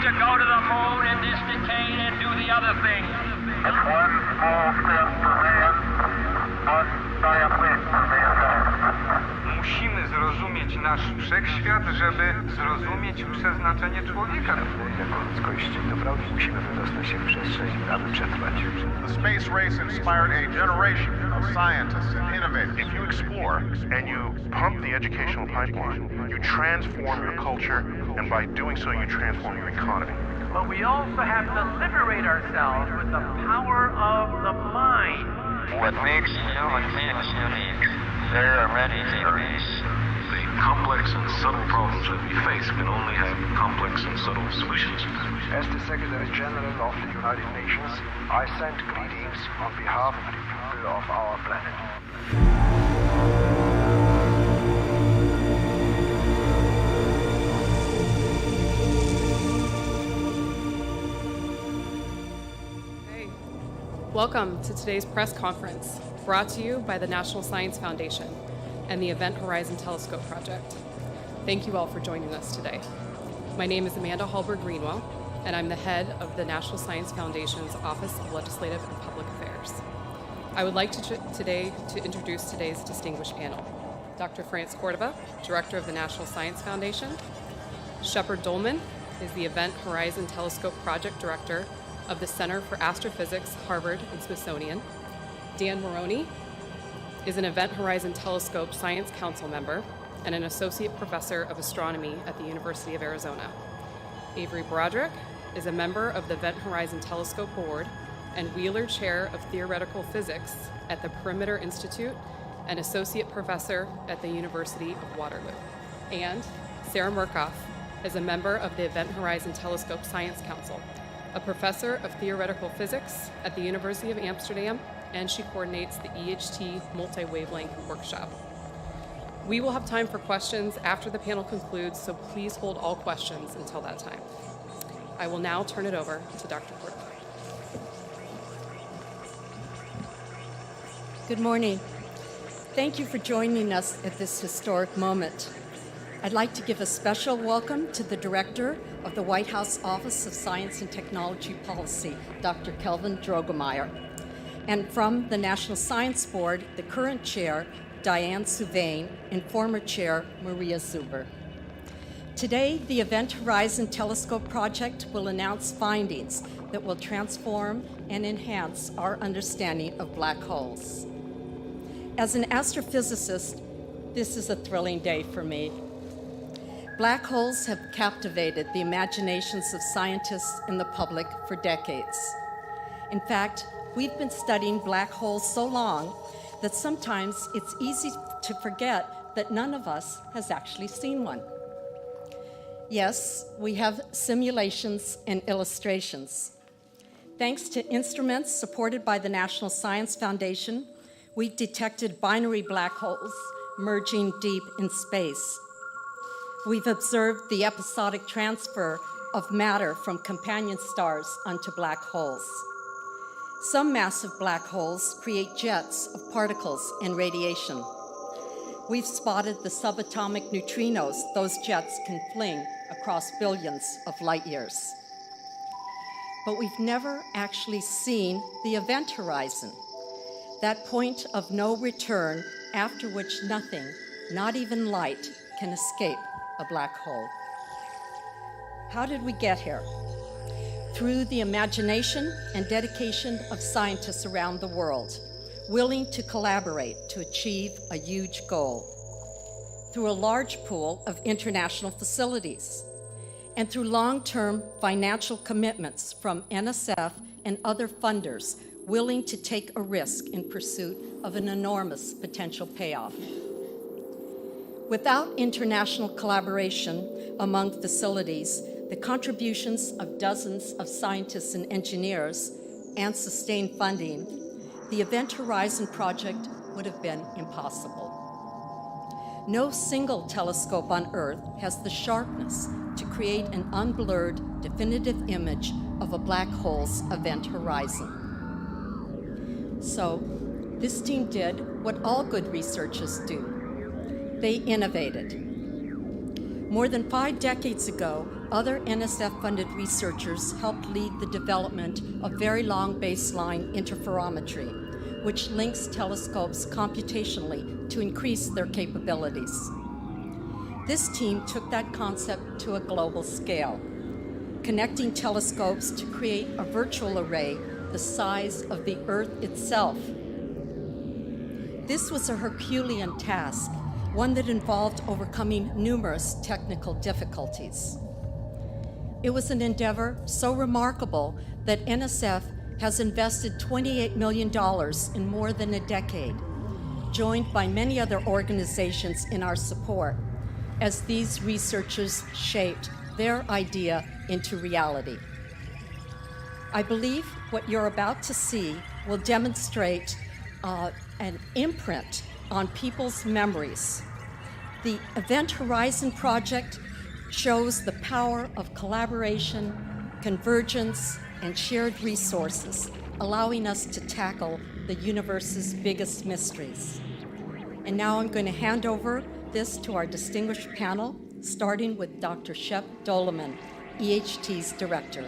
to go to the moon in this decade and do the other thing. It's one small step for man, one giant leap for mankind. Musimy zrozumieć nasz wszechświat, żeby zrozumieć przeznaczenie człowieka. Jako ludzkość naprawdę musimy wydostać się w przestrzeń, aby przetrwać. The space race inspired a generation of scientists and innovators. If you explore and you pump the educational pipeline, you transform your culture, and by doing so, you transform your economy. But we also have to liberate ourselves with the power of the mind. What makes human beings unique? There are many theories. The complex and subtle problems that we face can only have complex and subtle solutions. As the Secretary General of the United Nations, I send greetings on behalf of the people of our planet. Welcome to today's press conference, brought to you by the National Science Foundation and the Event Horizon Telescope Project. Thank you all for joining us today. My name is Amanda Hallberg-Greenwell, and I'm the head of the National Science Foundation's Office of Legislative and Public Affairs. I would like to introduce today's distinguished panel. Dr. France Cordova, Director of the National Science Foundation. Shepard Dolman is the Event Horizon Telescope Project Director of the Center for Astrophysics, Harvard and Smithsonian. Dan Maroney is an Event Horizon Telescope Science Council member and an Associate Professor of Astronomy at the University of Arizona. Avery Broderick is a member of the Event Horizon Telescope Board and Wheeler Chair of Theoretical Physics at the Perimeter Institute and Associate Professor at the University of Waterloo. And Sarah Murkoff is a member of the Event Horizon Telescope Science Council, a professor of theoretical physics at the University of Amsterdam, and she coordinates the EHT Multi-Wavelength Workshop. We will have time for questions after the panel concludes, so please hold all questions until that time. I will now turn it over to Dr. Cordova. Good morning. Thank you for joining us at this historic moment. I'd like to give a special welcome to the Director of the White House Office of Science and Technology Policy, Dr. Kelvin Drogemeyer, and from the National Science Board, the current chair, Diane Souvain, and former chair, Maria Zuber. Today, the Event Horizon Telescope Project will announce findings that will transform and enhance our understanding of black holes. As an astrophysicist, this is a thrilling day for me. Black holes have captivated the imaginations of scientists and the public for decades. In fact, we've been studying black holes so long that sometimes it's easy to forget that none of us has actually seen one. Yes, we have simulations and illustrations. Thanks to instruments supported by the National Science Foundation, we've detected binary black holes merging deep in space. We've observed the episodic transfer of matter from companion stars onto black holes. Some massive black holes create jets of particles and radiation. We've spotted the subatomic neutrinos those jets can fling across billions of light years. But we've never actually seen the event horizon, that point of no return after which nothing, not even light, can escape a black hole. How did we get here? Through the imagination and dedication of scientists around the world, willing to collaborate to achieve a huge goal. Through a large pool of international facilities, and through long-term financial commitments from NSF and other funders willing to take a risk in pursuit of an enormous potential payoff. Without international collaboration among facilities, the contributions of dozens of scientists and engineers, and sustained funding, the Event Horizon project would have been impossible. No single telescope on Earth has the sharpness to create an unblurred, definitive image of a black hole's event horizon. So, this team did what all good researchers do. They innovated. More than 5 decades ago, other NSF-funded researchers helped lead the development of very long baseline interferometry, which links telescopes computationally to increase their capabilities. This team took that concept to a global scale, connecting telescopes to create a virtual array the size of the Earth itself. This was a Herculean task, one that involved overcoming numerous technical difficulties. It was an endeavor so remarkable that NSF has invested $28 million in more than a decade, joined by many other organizations in our support, as these researchers shaped their idea into reality. I believe what you're about to see will demonstrate an imprint on people's memories. The Event Horizon Project shows the power of collaboration, convergence, and shared resources, allowing us to tackle the universe's biggest mysteries. And now I'm going to hand over this to our distinguished panel, starting with Dr. Shep Doleman, EHT's director.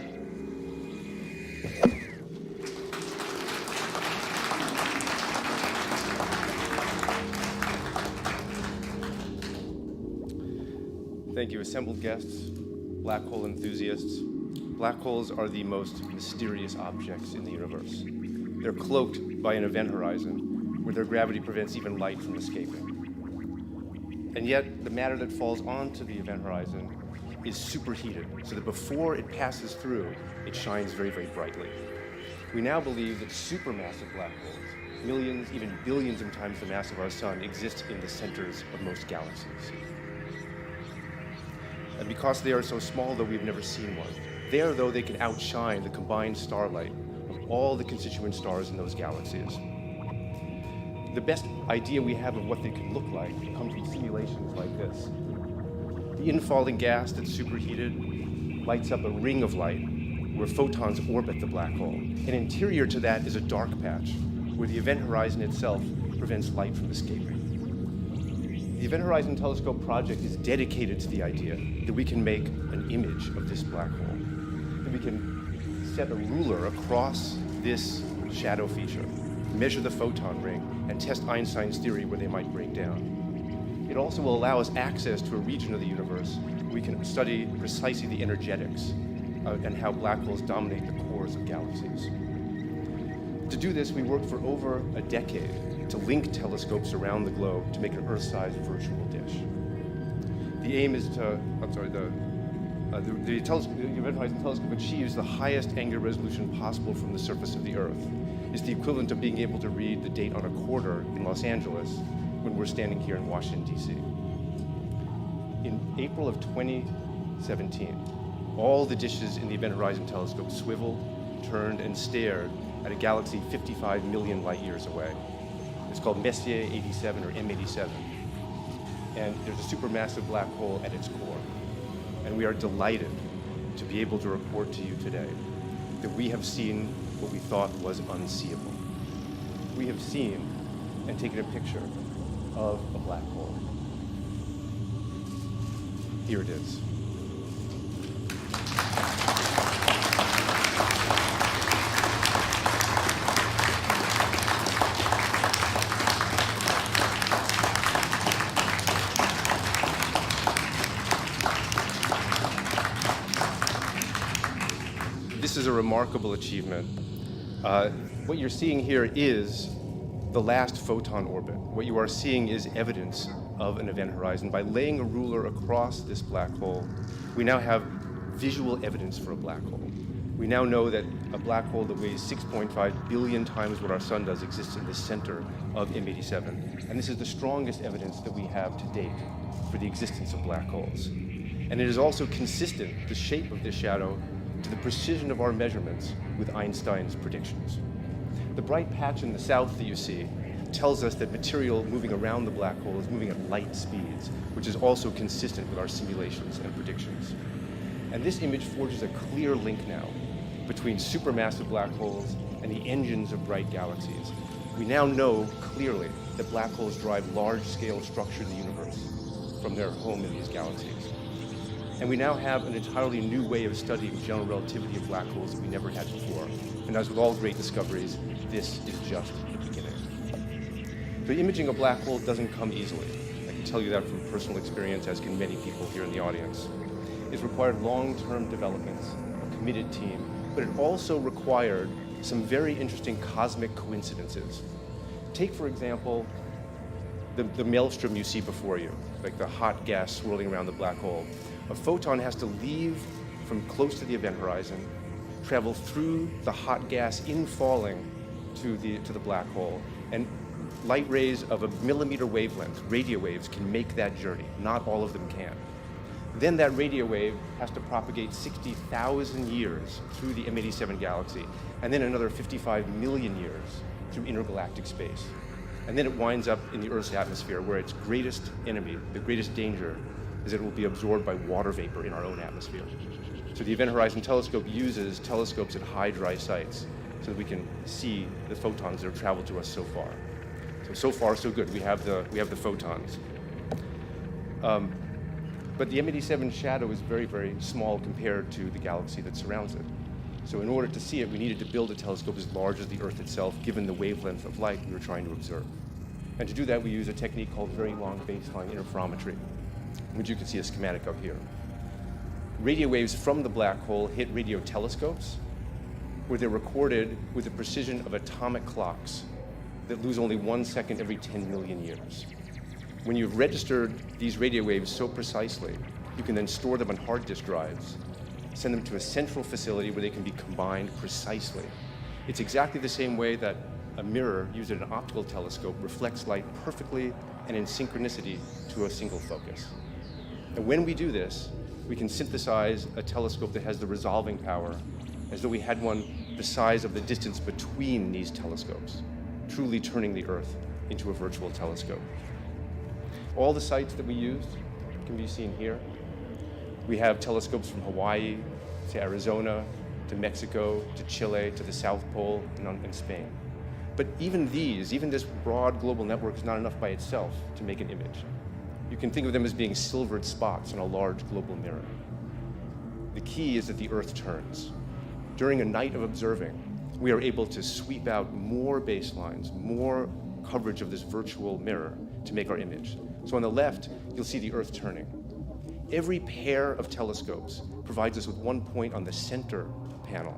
Thank you, assembled guests, black hole enthusiasts. Black holes are the most mysterious objects in the universe. They're cloaked by an event horizon where their gravity prevents even light from escaping. And yet, the matter that falls onto the event horizon is superheated, so that before it passes through, it shines very, very brightly. We now believe that supermassive black holes, millions, even billions of times the mass of our sun, exist in the centers of most galaxies. And because they are so small, though, we've never seen one. There, though, they can outshine the combined starlight of all the constituent stars in those galaxies. The best idea we have of what they could look like comes from simulations like this. The infalling gas that's superheated lights up a ring of light where photons orbit the black hole. And interior to that is a dark patch where the event horizon itself prevents light from escaping. The Event Horizon Telescope project is dedicated to the idea that we can make an image of this black hole, that we can set a ruler across this shadow feature, measure the photon ring, and test Einstein's theory where they might break down. It also will allow us access to a region of the universe where we can study precisely the energetics and how black holes dominate the cores of galaxies. To do this, we worked for over a decade to link telescopes around the globe to make an Earth-sized virtual dish. The aim is to, the Event Horizon Telescope achieves the highest angular resolution possible from the surface of the Earth. It's the equivalent of being able to read the date on a quarter in Los Angeles when we're standing here in Washington, D.C. In April of 2017, all the dishes in the Event Horizon Telescope swiveled, turned, and stared at a galaxy 55 million light years away. It's called Messier 87 or M87. And there's a supermassive black hole at its core. And we are delighted to be able to report to you today that we have seen what we thought was unseeable. We have seen and taken a picture of a black hole. Here it is. This is a remarkable achievement. What you're seeing here is the last photon orbit. What you are seeing is evidence of an event horizon. By laying a ruler across this black hole, we now have visual evidence for a black hole. We now know that a black hole that weighs 6.5 billion times what our sun does exists in the center of M87. And this is the strongest evidence that we have to date for the existence of black holes. And it is also consistent, the shape of this shadow, to the precision of our measurements with Einstein's predictions. The bright patch in the south that you see tells us that material moving around the black hole is moving at light speeds, which is also consistent with our simulations and predictions. And this image forges a clear link now between supermassive black holes and the engines of bright galaxies. We now know clearly that black holes drive large-scale structure in the universe from their home in these galaxies. And we now have an entirely new way of studying general relativity of black holes that we never had before. And as with all great discoveries, this is just the beginning. So imaging a black hole doesn't come easily. I can tell you that from personal experience, as can many people here in the audience. It's required long-term developments, a committed team, but it also required some very interesting cosmic coincidences. Take, for example, the maelstrom you see before you, like the hot gas swirling around the black hole. A photon has to leave from close to the event horizon, travel through the hot gas in falling to the black hole, and light rays of a millimeter wavelength, radio waves, can make that journey. Not all of them can. Then that radio wave has to propagate 60,000 years through the M87 galaxy, and then another 55 million years through intergalactic space. And then it winds up in the Earth's atmosphere, where its greatest enemy, the greatest danger, is that it will be absorbed by water vapor in our own atmosphere. So the Event Horizon Telescope uses telescopes at high dry sites so that we can see the photons that have traveled to us so far. So far, so good. We have the photons. But the M87 shadow is very, very small compared to the galaxy that surrounds it. So in order to see it, we needed to build a telescope as large as the Earth itself, given the wavelength of light we were trying to observe. And to do that, we use a technique called very long baseline interferometry, which you can see a schematic of here. Radio waves from the black hole hit radio telescopes, where they're recorded with the precision of atomic clocks that lose only 1 second every 10 million years. When you've registered these radio waves so precisely, you can then store them on hard disk drives, send them to a central facility where they can be combined precisely. It's exactly the same way that a mirror used at an optical telescope reflects light perfectly and in synchronicity to a single focus. And when we do this, we can synthesize a telescope that has the resolving power as though we had one the size of the distance between these telescopes, truly turning the Earth into a virtual telescope. All the sites that we used can be seen here. We have telescopes from Hawaii to Arizona, to Mexico, to Chile, to the South Pole, and Spain. But even this broad global network is not enough by itself to make an image. You can think of them as being silvered spots on a large global mirror. The key is that the Earth turns. During a night of observing, we are able to sweep out more baselines, more coverage of this virtual mirror to make our image. So on the left, you'll see the Earth turning. Every pair of telescopes provides us with one point on the center panel,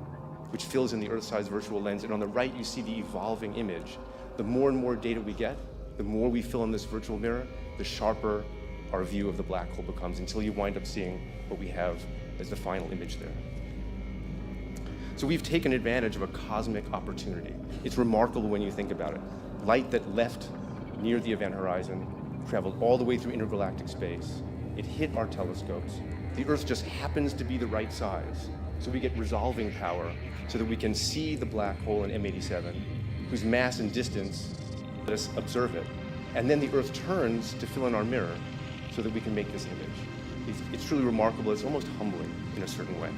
which fills in the Earth-sized virtual lens. And on the right, you see the evolving image. The more and more data we get, the more we fill in this virtual mirror, the sharper our view of the black hole becomes, until you wind up seeing what we have as the final image there. So we've taken advantage of a cosmic opportunity. It's remarkable when you think about it. Light that left near the event horizon traveled all the way through intergalactic space. It hit our telescopes. The Earth just happens to be the right size, so we get resolving power so that we can see the black hole in M87, whose mass and distance let us observe it. And then the Earth turns to fill in our mirror so that we can make this image. It's truly remarkable. It's almost humbling in a certain way.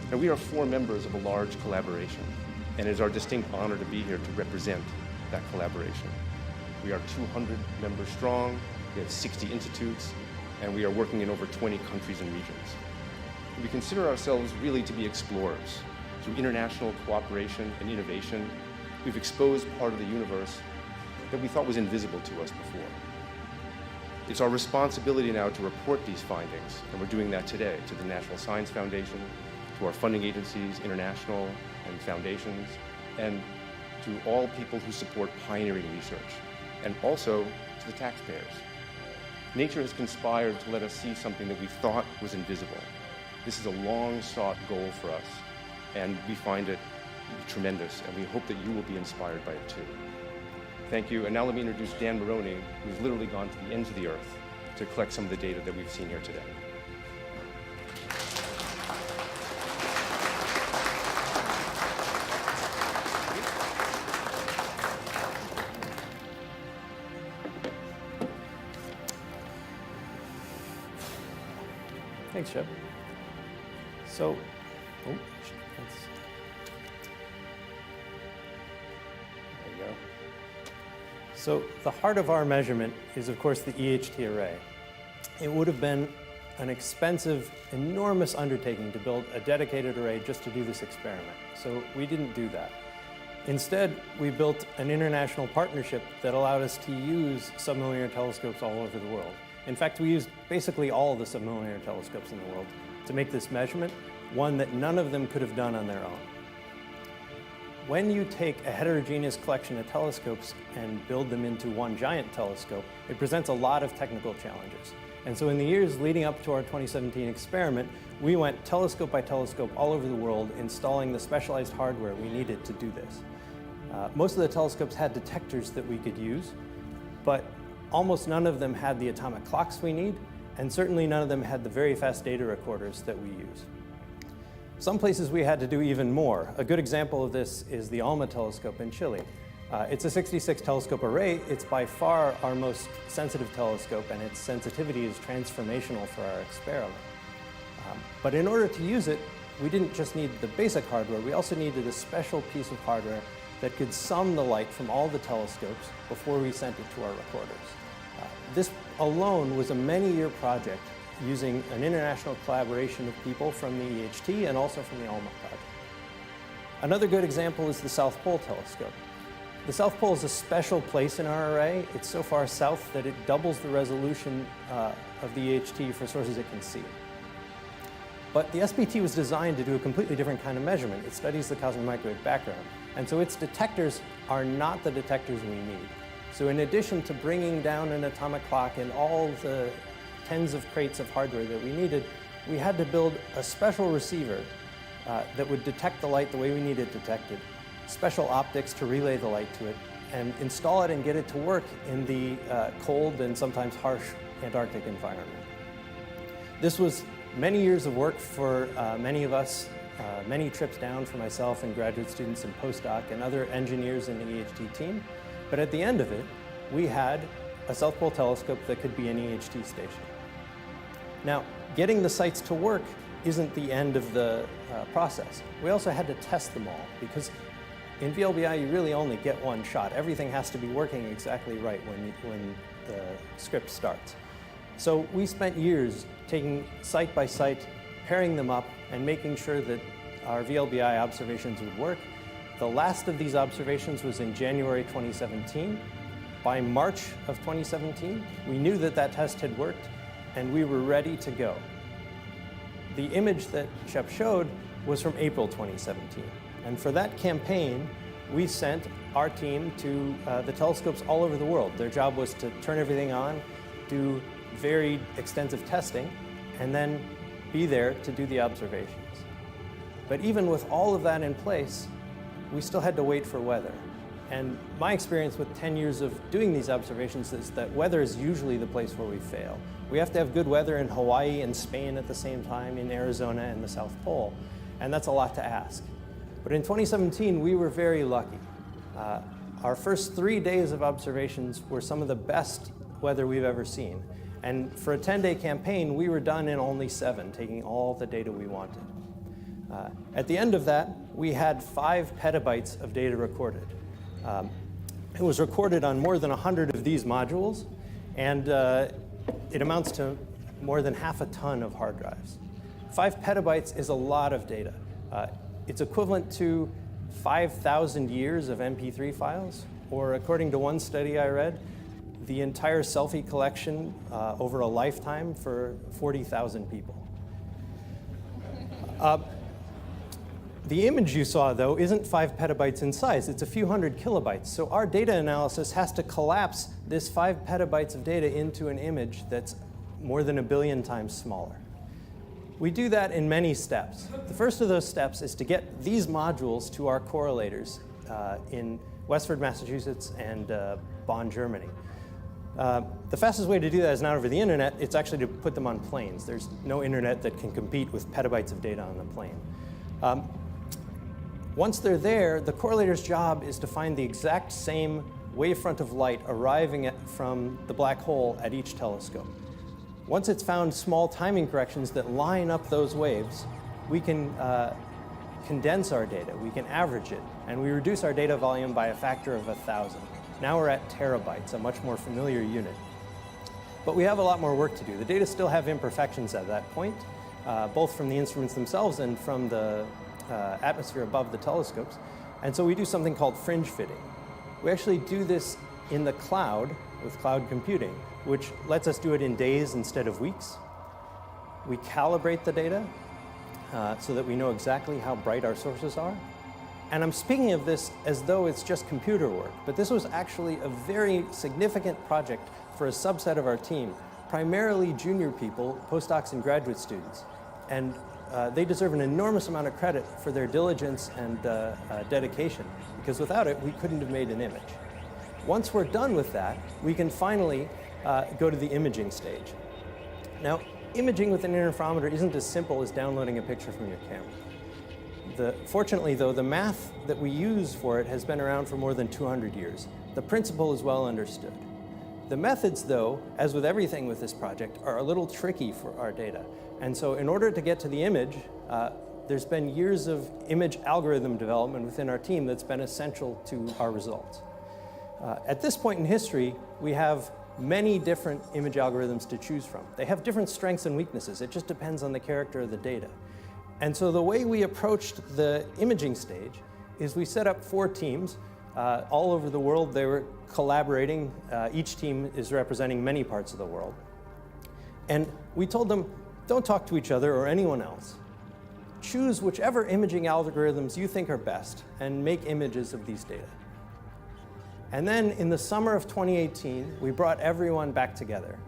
Now, we are 4 members of a large collaboration, and it is our distinct honor to be here to represent that collaboration. We are 200 members strong, we have 60 institutes, and we are working in over 20 countries and regions. We consider ourselves really to be explorers. Through international cooperation and innovation, we've exposed part of the universe that we thought was invisible to us before. It's our responsibility now to report these findings, and we're doing that today to the National Science Foundation, to our funding agencies, international and foundations, and to all people who support pioneering research, and also to the taxpayers. Nature has conspired to let us see something that we thought was invisible. This is a long-sought goal for us, and we find it tremendous, and we hope that you will be inspired by it too. Thank you, and now let me introduce Dan Maroney, who's literally gone to the ends of the Earth to collect some of the data that we've seen here today. Thanks, Chip. So, there you go. So the heart of our measurement is, of course, the EHT array. it would have been an expensive, enormous undertaking to build a dedicated array just to do this experiment. So we didn't do that. Instead, we built an international partnership that allowed us to use submillimeter telescopes all over the world. In fact, we used basically all of the submillimeter telescopes in the world to make this measurement, one that none of them could have done on their own. When you take a heterogeneous collection of telescopes and build them into one giant telescope, it presents a lot of technical challenges. And so in the years leading up to our 2017 experiment, we went telescope by telescope all over the world, installing the specialized hardware we needed to do this. Most of the telescopes had detectors that we could use, but almost none of them had the atomic clocks we need, and certainly none of them had the very fast data recorders that we use. Some places we had to do even more. A good example of this is the ALMA telescope in Chile. It's a 66 telescope array. It's by far our most sensitive telescope, and its sensitivity is transformational for our experiment. But in order to use it, we didn't just need the basic hardware, we also needed a special piece of hardware that could sum the light from all the telescopes before we sent it to our recorders. This alone was a many-year project using an international collaboration of people from the EHT and also from the ALMA project. Another good example is the South Pole telescope. The South Pole is a special place in our array. It's so far south that it doubles the resolution of the EHT for sources it can see. But the SPT was designed to do a completely different kind of measurement. It studies the cosmic microwave background. And so its detectors are not the detectors we need. So in addition to bringing down an atomic clock and all the tens of crates of hardware that we needed, we had to build a special receiver that would detect the light the way we needed detected, special optics to relay the light to it, and install it and get it to work in the cold and sometimes harsh Antarctic environment. This was many years of work for many of us, many trips down for myself and graduate students and postdoc and other engineers in the EHT team. But at the end of it, we had a South Pole telescope that could be an EHT station. Now, getting the sites to work isn't the end of the process. We also had to test them all, because in VLBI you really only get one shot. Everything has to be working exactly right when the script starts. So we spent years taking site by site, pairing them up, and making sure that our VLBI observations would work. The last of these observations was in January 2017. By March of 2017, we knew that that test had worked, and we were ready to go. The image that Shep showed was from April 2017. And for that campaign, we sent our team to the telescopes all over the world. Their job was to turn everything on, do very extensive testing, and then be there to do the observations. But even with all of that in place, we still had to wait for weather. And my experience with 10 years of doing these observations is that weather is usually the place where we fail. We have to have good weather in Hawaii and Spain at the same time, in Arizona and the South Pole, and that's a lot to ask. But in 2017, we were very lucky. Our first 3 days of observations were some of the best weather we've ever seen. And for a 10-day campaign, we were done in only 7, taking all the data we wanted. At the end of that, we had 5 petabytes of data recorded. It was recorded on more than 100 of these modules, and it amounts to more than half a ton of hard drives. 5 petabytes is a lot of data. It's equivalent to 5,000 years of MP3 files, or according to one study I read, the entire selfie collection over a lifetime for 40,000 people. The image you saw, though, isn't 5 petabytes in size. It's a few hundred kilobytes. So our data analysis has to collapse this 5 petabytes of data into an image that's more than 1 billion times smaller. We do that in many steps. The first of those steps is to get these modules to our correlators in Westford, Massachusetts, and Bonn, Germany. The fastest way to do that is not over the internet. It's actually to put them on planes. There's no internet that can compete with petabytes of data on a plane. Once they're there, the correlator's job is to find the exact same wavefront of light arriving from the black hole at each telescope. Once it's found small timing corrections that line up those waves, we can condense our data, we can average it, and we reduce our data volume by a factor of 1,000. Now we're at terabytes, a much more familiar unit. But we have a lot more work to do. The data still have imperfections at that point, both from the instruments themselves and from the atmosphere above the telescopes. And so we do something called fringe fitting. We actually do this in the cloud with cloud computing, which lets us do it in days instead of weeks. We calibrate the data so that we know exactly how bright our sources are. And I'm speaking of this as though it's just computer work, but this was actually a very significant project for a subset of our team, primarily junior people, postdocs and graduate students. And they deserve an enormous amount of credit for their diligence and dedication, because without it, we couldn't have made an image. Once we're done with that, we can finally go to the imaging stage. Now, imaging with an interferometer isn't as simple as downloading a picture from your camera. Fortunately, though, the math that we use for it has been around for more than 200 years. The principle is well understood. The methods, though, as with everything with this project, are a little tricky for our data. And so in order to get to the image, there's been years of image algorithm development within our team that's been essential to our results. At this point in history, we have many different image algorithms to choose from. They have different strengths and weaknesses. It just depends on the character of the data. And so the way we approached the imaging stage is we set up 4 teams all over the world. They were collaborating. Each team is representing many parts of the world. And we told them, don't talk to each other or anyone else. Choose whichever imaging algorithms you think are best and make images of these data. And then in the summer of 2018, we brought everyone back together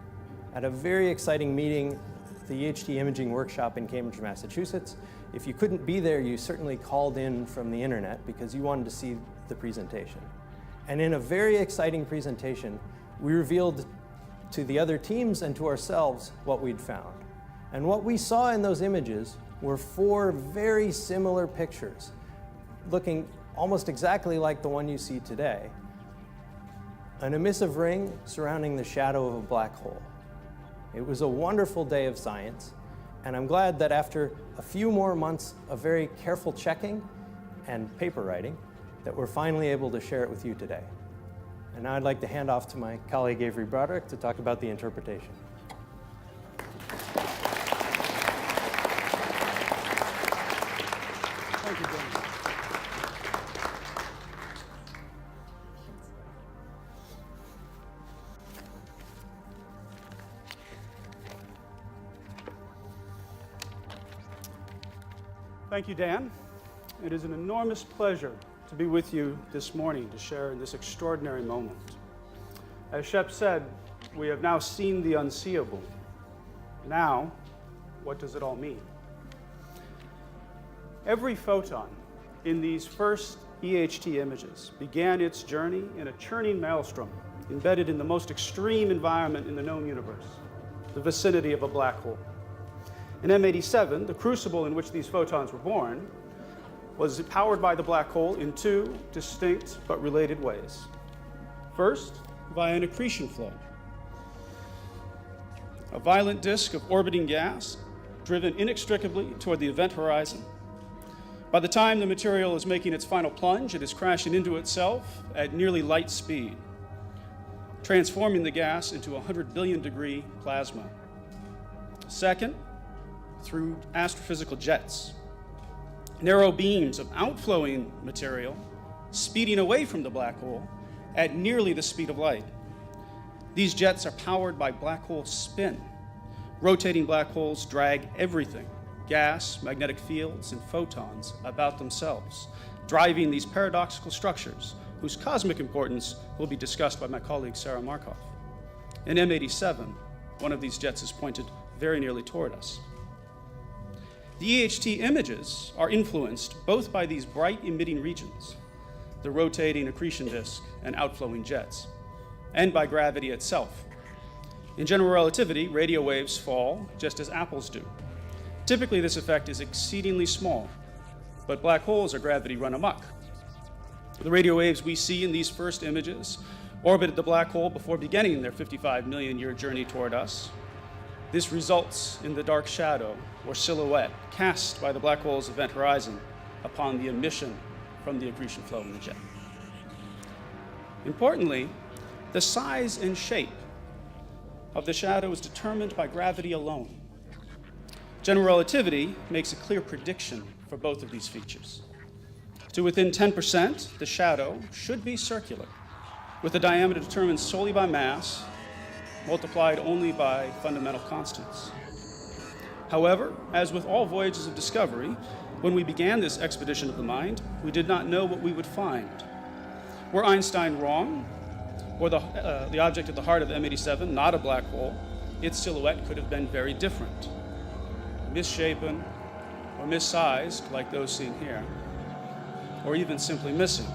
at a very exciting meeting, the EHT Imaging Workshop in Cambridge, Massachusetts. If you couldn't be there, you certainly called in from the internet because you wanted to see the presentation. And in a very exciting presentation, we revealed to the other teams and to ourselves what we'd found. And what we saw in those images were 4 very similar pictures, looking almost exactly like the one you see today. An emissive ring surrounding the shadow of a black hole. It was a wonderful day of science, and I'm glad that after a few more months of very careful checking and paper writing, that we're finally able to share it with you today. And now I'd like to hand off to my colleague Avery Broderick to talk about the interpretation. Thank you, Dan. Thank you, Dan. It is an enormous pleasure to be with you this morning to share in this extraordinary moment. As Shep said, we have now seen the unseeable. Now, what does it all mean? Every photon in these first EHT images began its journey in a churning maelstrom embedded in the most extreme environment in the known universe, the vicinity of a black hole. In M87, the crucible in which these photons were born was powered by the black hole in 2 distinct but related ways. First, via an accretion flow, a violent disk of orbiting gas driven inextricably toward the event horizon. By the time the material is making its final plunge, it is crashing into itself at nearly light speed, transforming the gas into a 100 billion degree plasma. Second, through astrophysical jets, narrow beams of outflowing material speeding away from the black hole at nearly the speed of light. These jets are powered by black hole spin. Rotating black holes drag everything, gas, magnetic fields, and photons about themselves, driving these paradoxical structures whose cosmic importance will be discussed by my colleague Sarah Markov. In M87, one of these jets is pointed very nearly toward us. The EHT images are influenced both by these bright emitting regions, the rotating accretion disk and outflowing jets, and by gravity itself. In general relativity, radio waves fall just as apples do. Typically, this effect is exceedingly small, but black holes are gravity run amok. The radio waves we see in these first images orbited the black hole before beginning their 55 million year journey toward us. This results in the dark shadow or silhouette cast by the black hole's event horizon upon the emission from the accretion flow in the jet. Importantly, the size and shape of the shadow is determined by gravity alone. General relativity makes a clear prediction for both of these features. To within 10%, the shadow should be circular, with a diameter determined solely by mass, multiplied only by fundamental constants. However, as with all voyages of discovery, when we began this expedition of the mind, we did not know what we would find. Were Einstein wrong, or the object at the heart of M87 not a black hole, its silhouette could have been very different, misshapen or missized like those seen here, or even simply missing.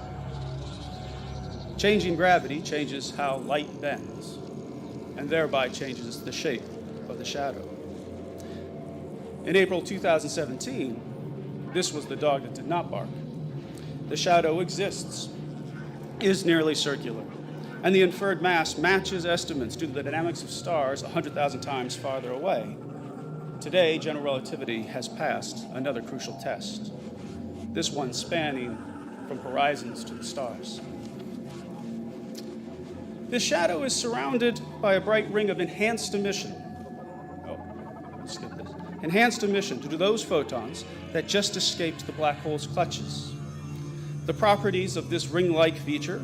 Changing gravity changes how light bends, and thereby changes the shape of the shadow. In April 2017, this was the dog that did not bark. The shadow exists, is nearly circular, and the inferred mass matches estimates due to the dynamics of stars 100,000 times farther away. Today, general relativity has passed another crucial test, this one spanning from horizons to the stars. This shadow is surrounded by a bright ring of enhanced emission. Enhanced emission due to those photons that just escaped the black hole's clutches. The properties of this ring-like feature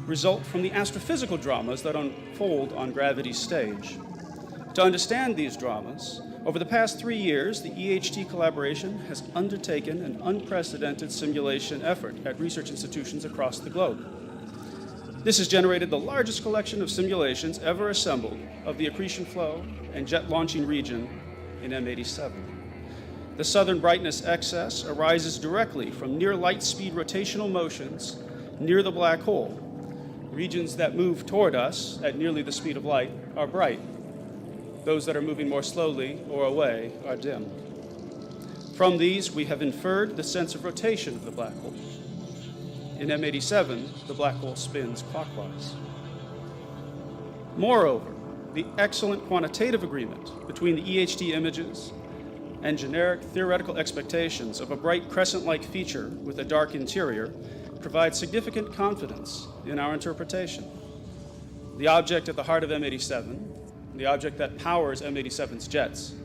result from the astrophysical dramas that unfold on gravity's stage. To understand these dramas, over the past 3 years, the EHT collaboration has undertaken an unprecedented simulation effort at research institutions across the globe. This has generated the largest collection of simulations ever assembled of the accretion flow and jet launching region in M87. The southern brightness excess arises directly from near light speed rotational motions near the black hole. Regions that move toward us at nearly the speed of light are bright. Those that are moving more slowly or away are dim. From these, we have inferred the sense of rotation of the black hole. In M87, the black hole spins clockwise. Moreover, the excellent quantitative agreement between the EHT images and generic theoretical expectations of a bright crescent-like feature with a dark interior provides significant confidence in our interpretation. The object at the heart of M87, the object that powers M87's jets,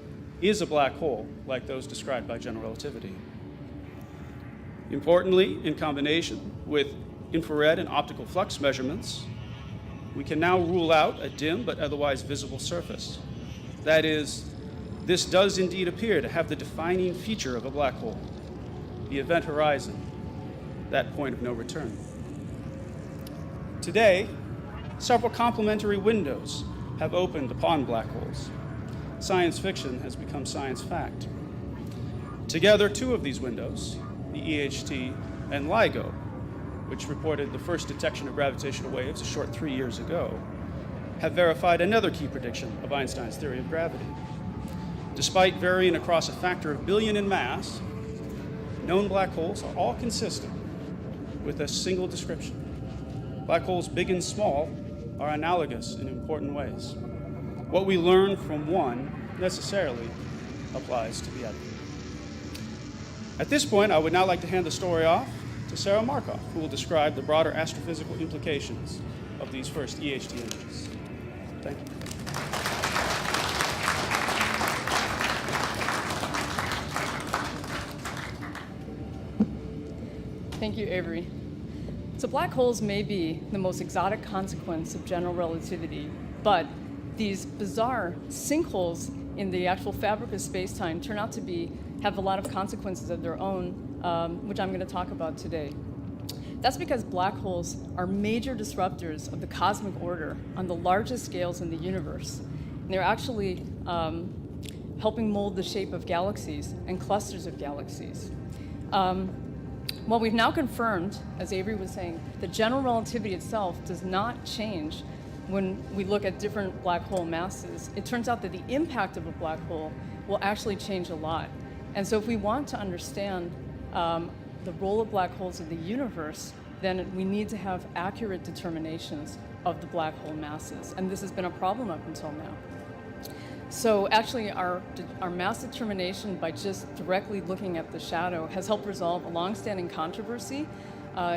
is a black hole like those described by general relativity. Importantly, in combination with infrared and optical flux measurements, we can now rule out a dim but otherwise visible surface. That is, this does indeed appear to have the defining feature of a black hole, the event horizon, that point of no return. Today, several complementary windows have opened upon black holes. Science fiction has become science fact. Together, two of these windows, the EHT and LIGO, which reported the first detection of gravitational waves a short 3 years ago, have verified another key prediction of Einstein's theory of gravity. Despite varying across a factor of billion in mass, known black holes are all consistent with a single description. Black holes big and small are analogous in important ways. What we learn from one necessarily applies to the other. At this point, I would now like to hand the story off to Sarah Markoff, who will describe the broader astrophysical implications of these first EHT images. Thank you. Thank you, Avery. So black holes may be the most exotic consequence of general relativity, but these bizarre sinkholes in the actual fabric of space-time turn out to have a lot of consequences of their own, which I'm going to talk about today. That's because black holes are major disruptors of the cosmic order on the largest scales in the universe. And they're actually helping mold the shape of galaxies and clusters of galaxies. Well, we've now confirmed, as Avery was saying, that general relativity itself does not change when we look at different black hole masses. It turns out that the impact of a black hole will actually change a lot. And so if we want to understand the role of black holes in the universe, then we need to have accurate determinations of the black hole masses. And this has been a problem up until now. So actually, our mass determination by just directly looking at the shadow has helped resolve a long-standing controversy.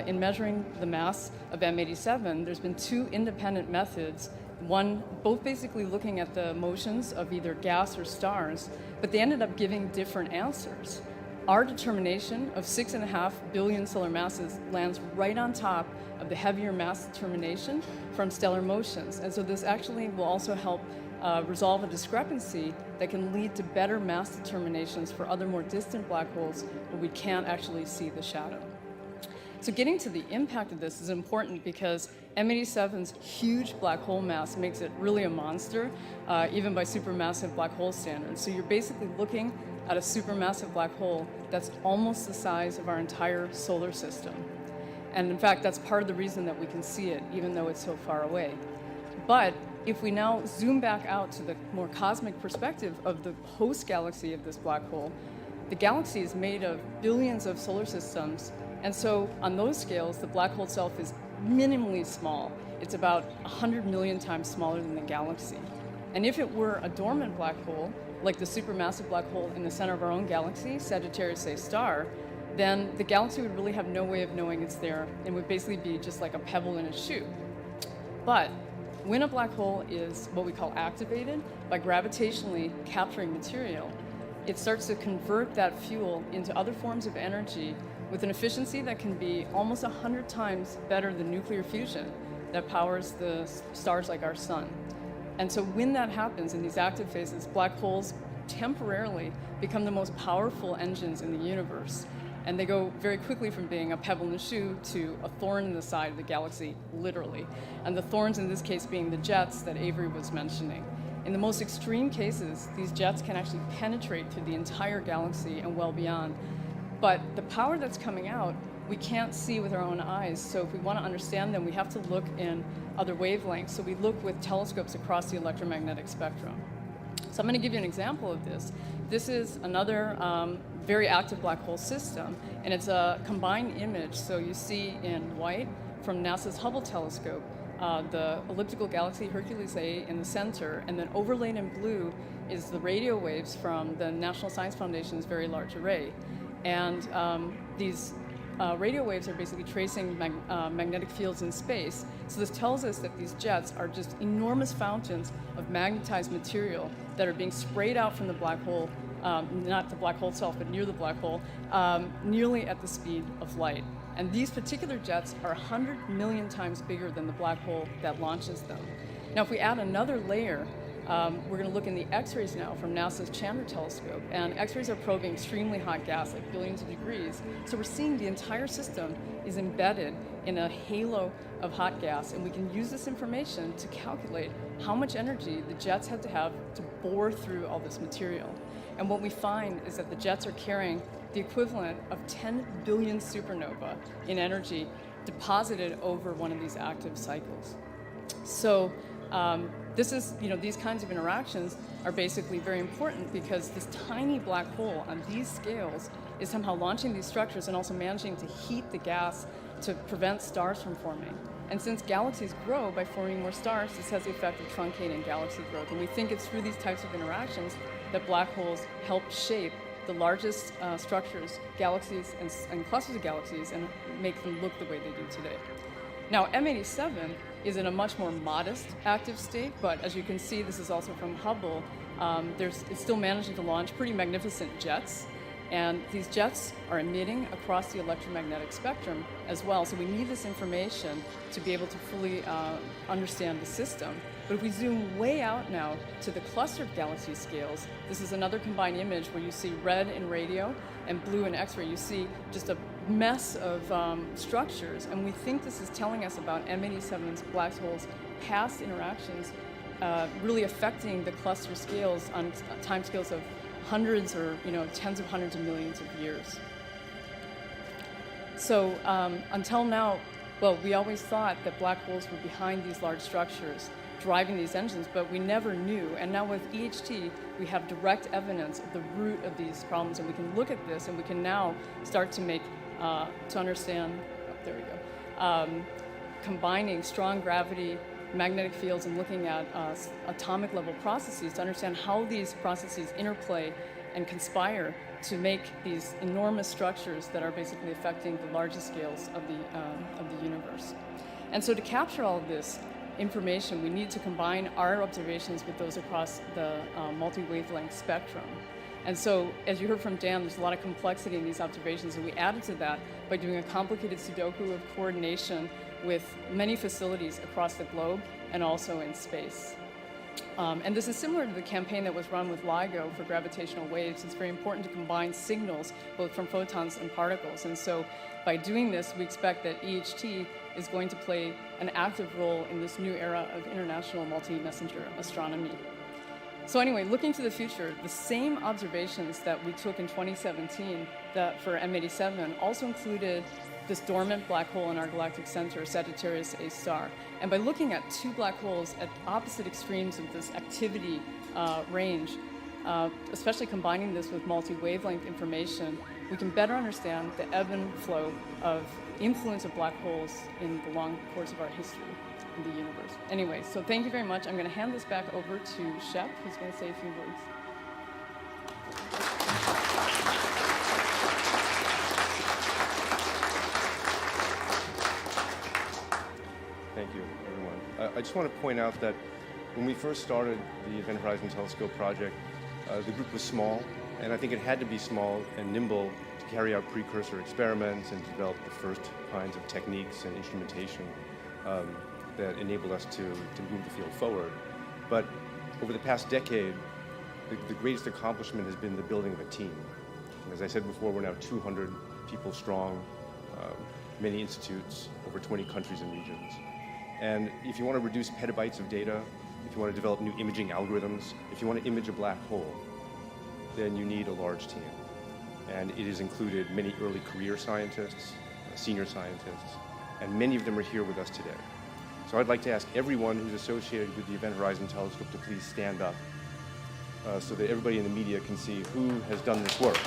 In measuring the mass of M87, there's been two independent methods both basically looking at the motions of either gas or stars, but they ended up giving different answers. Our determination of 6.5 billion solar masses lands right on top of the heavier mass determination from stellar motions. And so this actually will also help resolve a discrepancy that can lead to better mass determinations for other more distant black holes where we can't actually see the shadow. So getting to the impact of this is important because M87's huge black hole mass makes it really a monster, even by supermassive black hole standards. So you're basically looking at a supermassive black hole that's almost the size of our entire solar system. And in fact, that's part of the reason that we can see it, even though it's so far away. But if we now zoom back out to the more cosmic perspective of the host galaxy of this black hole, the galaxy is made of billions of solar systems. And so on those scales, the black hole itself is minimally small. It's about 100 million times smaller than the galaxy. And if it were a dormant black hole, like the supermassive black hole in the center of our own galaxy, Sagittarius A star, then the galaxy would really have no way of knowing it's there and would basically be just like a pebble in a shoe. But when a black hole is what we call activated by gravitationally capturing material, it starts to convert that fuel into other forms of energy with an efficiency that can be almost 100 times better than nuclear fusion that powers the stars like our sun. And so when that happens in these active phases, black holes temporarily become the most powerful engines in the universe. And they go very quickly from being a pebble in the shoe to a thorn in the side of the galaxy, literally. And the thorns in this case being the jets that Avery was mentioning. In the most extreme cases, these jets can actually penetrate through the entire galaxy and well beyond. But the power that's coming out, we can't see with our own eyes. So if we want to understand them, we have to look in other wavelengths. So we look with telescopes across the electromagnetic spectrum. So I'm going to give you an example of this. This is another very active black hole system, and it's a combined image. So you see in white from NASA's Hubble telescope, the elliptical galaxy Hercules A in the center, and then overlaid in blue is the radio waves from the National Science Foundation's Very Large Array. And these radio waves are basically tracing magnetic fields in space. So this tells us that these jets are just enormous fountains of magnetized material that are being sprayed out from the black hole, not the black hole itself, but near the black hole, nearly at the speed of light. And these particular jets are 100 million times bigger than the black hole that launches them. Now, if we add another layer, we're going to look in the X-rays now from NASA's Chandra telescope, and X-rays are probing extremely hot gas, like billions of degrees. So we're seeing the entire system is embedded in a halo of hot gas, and we can use this information to calculate how much energy the jets had to have to bore through all this material. And what we find is that the jets are carrying the equivalent of 10 billion supernova in energy deposited over one of these active cycles. So this is, these kinds of interactions are basically very important because this tiny black hole on these scales is somehow launching these structures and also managing to heat the gas to prevent stars from forming. And since galaxies grow by forming more stars, this has the effect of truncating galaxy growth. And we think it's through these types of interactions that black holes help shape the largest structures, galaxies and clusters of galaxies, and make them look the way they do today. Now, M87 is in a much more modest active state, but as you can see, this is also from Hubble. It's still managing to launch pretty magnificent jets, and these jets are emitting across the electromagnetic spectrum as well. So we need this information to be able to fully understand the system. But if we zoom way out now to the clustered galaxy scales, this is another combined image where you see red in radio and blue in X-ray. You see just a mess of structures, and we think this is telling us about M87's black holes' past interactions really affecting the cluster scales on time scales of hundreds or tens of hundreds of millions of years. So until now, well, we always thought that black holes were behind these large structures, driving these engines, but we never knew. And now with EHT, we have direct evidence of the root of these problems, and we can look at this, and we can now start to make, to understand, there we go, combining strong gravity, magnetic fields, and looking at atomic level processes to understand how these processes interplay and conspire to make these enormous structures that are basically affecting the largest scales of the universe. And so to capture all of this, information, we need to combine our observations with those across the multi-wavelength spectrum. And so, as you heard from Dan, there's a lot of complexity in these observations, and we added to that by doing a complicated Sudoku of coordination with many facilities across the globe and also in space. And this is similar to the campaign that was run with LIGO for gravitational waves. It's very important to combine signals both from photons and particles. And so by doing this, we expect that EHT is going to play an active role in this new era of international multi-messenger astronomy. So anyway, looking to the future, the same observations that we took in 2017 that for M87 also included this dormant black hole in our galactic center, Sagittarius A star. And by looking at two black holes at opposite extremes of this activity range, especially combining this with multi-wavelength information, we can better understand the ebb and flow of influence of black holes in the long course of our history in the universe. Anyway, so thank you very much. I'm going to hand this back over to Shep, who's going to say a few words. Thank you, everyone. I just want to point out that when we first started the Event Horizon Telescope project, the group was small, and I think it had to be small and nimble to carry out precursor experiments and develop the first kinds of techniques and instrumentation that enabled us to move the field forward. But over the past decade, the greatest accomplishment has been the building of a team. As I said before, we're now 200 people strong, many institutes, over 20 countries and regions. And if you want to reduce petabytes of data, if you want to develop new imaging algorithms, if you want to image a black hole, then you need a large team. And it has included many early career scientists, senior scientists, and many of them are here with us today. So I'd like to ask everyone who's associated with the Event Horizon Telescope to please stand up so that everybody in the media can see who has done this work.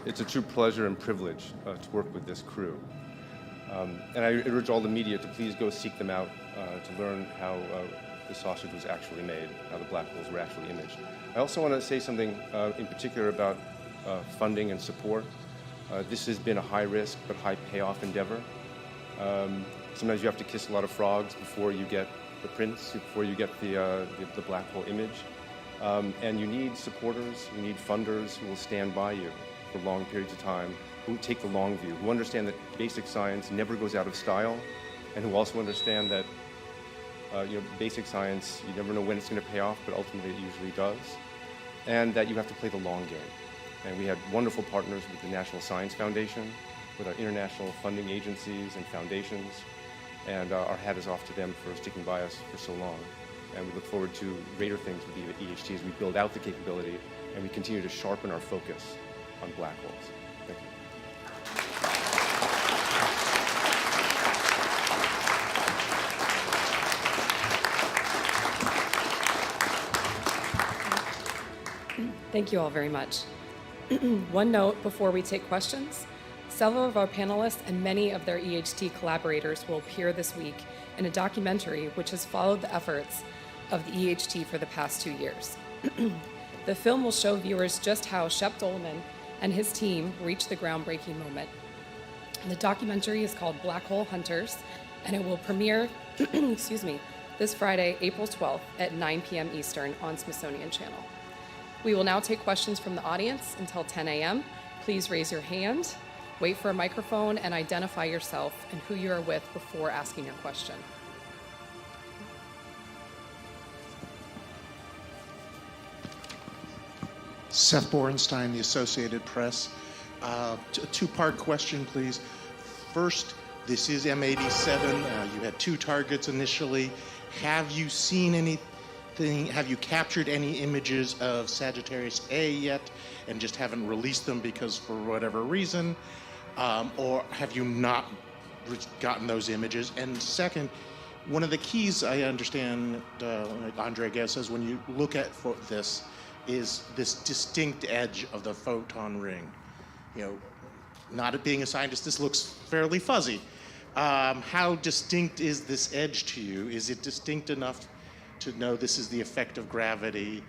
It's a true pleasure and privilege to work with this crew. And I urge all the media to please go seek them out to learn how the sausage was actually made, how the black holes were actually imaged. I also want to say something in particular about funding and support. This has been a high-risk but high-payoff endeavor. Sometimes you have to kiss a lot of frogs before you get the prints, before you get the black hole image. And you need supporters, you need funders who will stand by you for long periods of time, who take the long view, who understand that basic science never goes out of style, and who also understand that basic science, you never know when it's going to pay off, but ultimately it usually does, and that you have to play the long game. And we had wonderful partners with the National Science Foundation, with our international funding agencies and foundations, and our hat is off to them for sticking by us for so long. And we look forward to greater things with the EHT as we build out the capability and we continue to sharpen our focus on black holes. Thank you. Thank you all very much. One note before we take questions. Several of our panelists and many of their EHT collaborators will appear this week in a documentary which has followed the efforts of the EHT for the past 2 years. The film will show viewers just how Shep Doleman and his team reached the groundbreaking moment. The documentary is called Black Hole Hunters, and it will premiere this Friday, April 12th at 9 p.m. Eastern on Smithsonian Channel. We will now take questions from the audience until 10 a.m. Please raise your hand, wait for a microphone, and identify yourself and who you are with before asking your question. Seth Borenstein, the Associated Press. A two-part question, please. First, this is M87. You had 2 targets initially. Have you seen anything? Have you captured any images of Sagittarius A yet and just haven't released them because for whatever reason? Or have you not gotten those images? And second, one of the keys I understand, like Andre Guess says, when you look at this, is this distinct edge of the photon ring. You know, not being a scientist, this looks fairly fuzzy. How distinct is this edge to you? Is it distinct enough to know this is the effect of gravity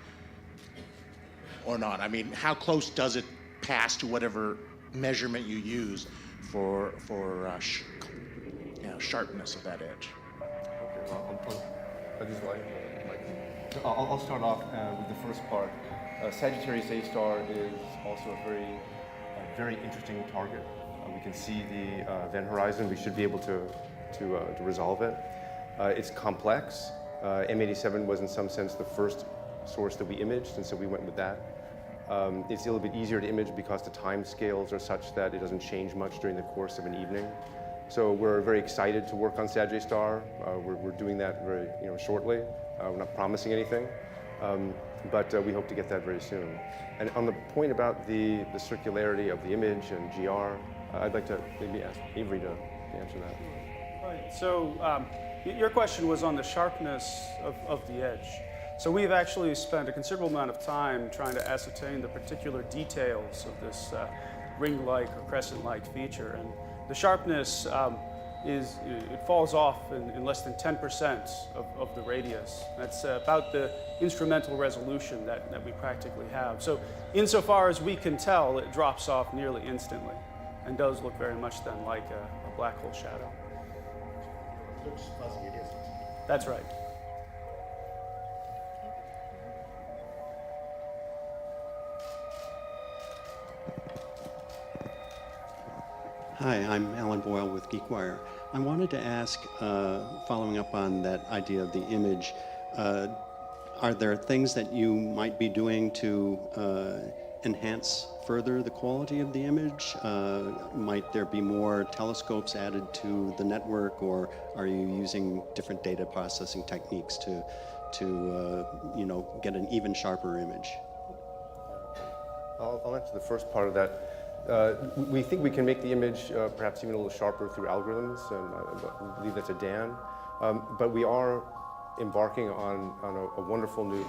or not? I mean, how close does it pass to whatever measurement you use for sharpness of that edge? Okay, well, I'll start off with the first part. Sagittarius A star is also a very interesting target. We can see the event horizon. We should be able to resolve it. It's complex. M87 was in some sense the first source that we imaged, and so we went with that. It's a little bit easier to image because the time scales are such that it doesn't change much during the course of an evening. So we're very excited to work on Sag A star. We're doing that very shortly. We're not promising anything, but we hope to get that very soon. And on the point about the circularity of the image and GR, I'd like to maybe ask Avery to answer that. Right. So your question was on the sharpness of the edge. So we've actually spent a considerable amount of time trying to ascertain the particular details of this ring-like or crescent-like feature. And the sharpness it falls off in less than 10% of the radius. That's about the instrumental resolution that we practically have. So insofar as we can tell, it drops off nearly instantly and does look very much then like a black hole shadow. It looks fuzzy, it isn't. That's right. Hi, I'm Alan Boyle with GeekWire. I wanted to ask, following up on that idea of the image, are there things that you might be doing to enhance further the quality of the image? Might there be more telescopes added to the network, or are you using different data processing techniques to get an even sharper image? I'll answer the first part of that. We think we can make the image perhaps even a little sharper through algorithms, and I believe that's a Dan. But we are embarking on a wonderful new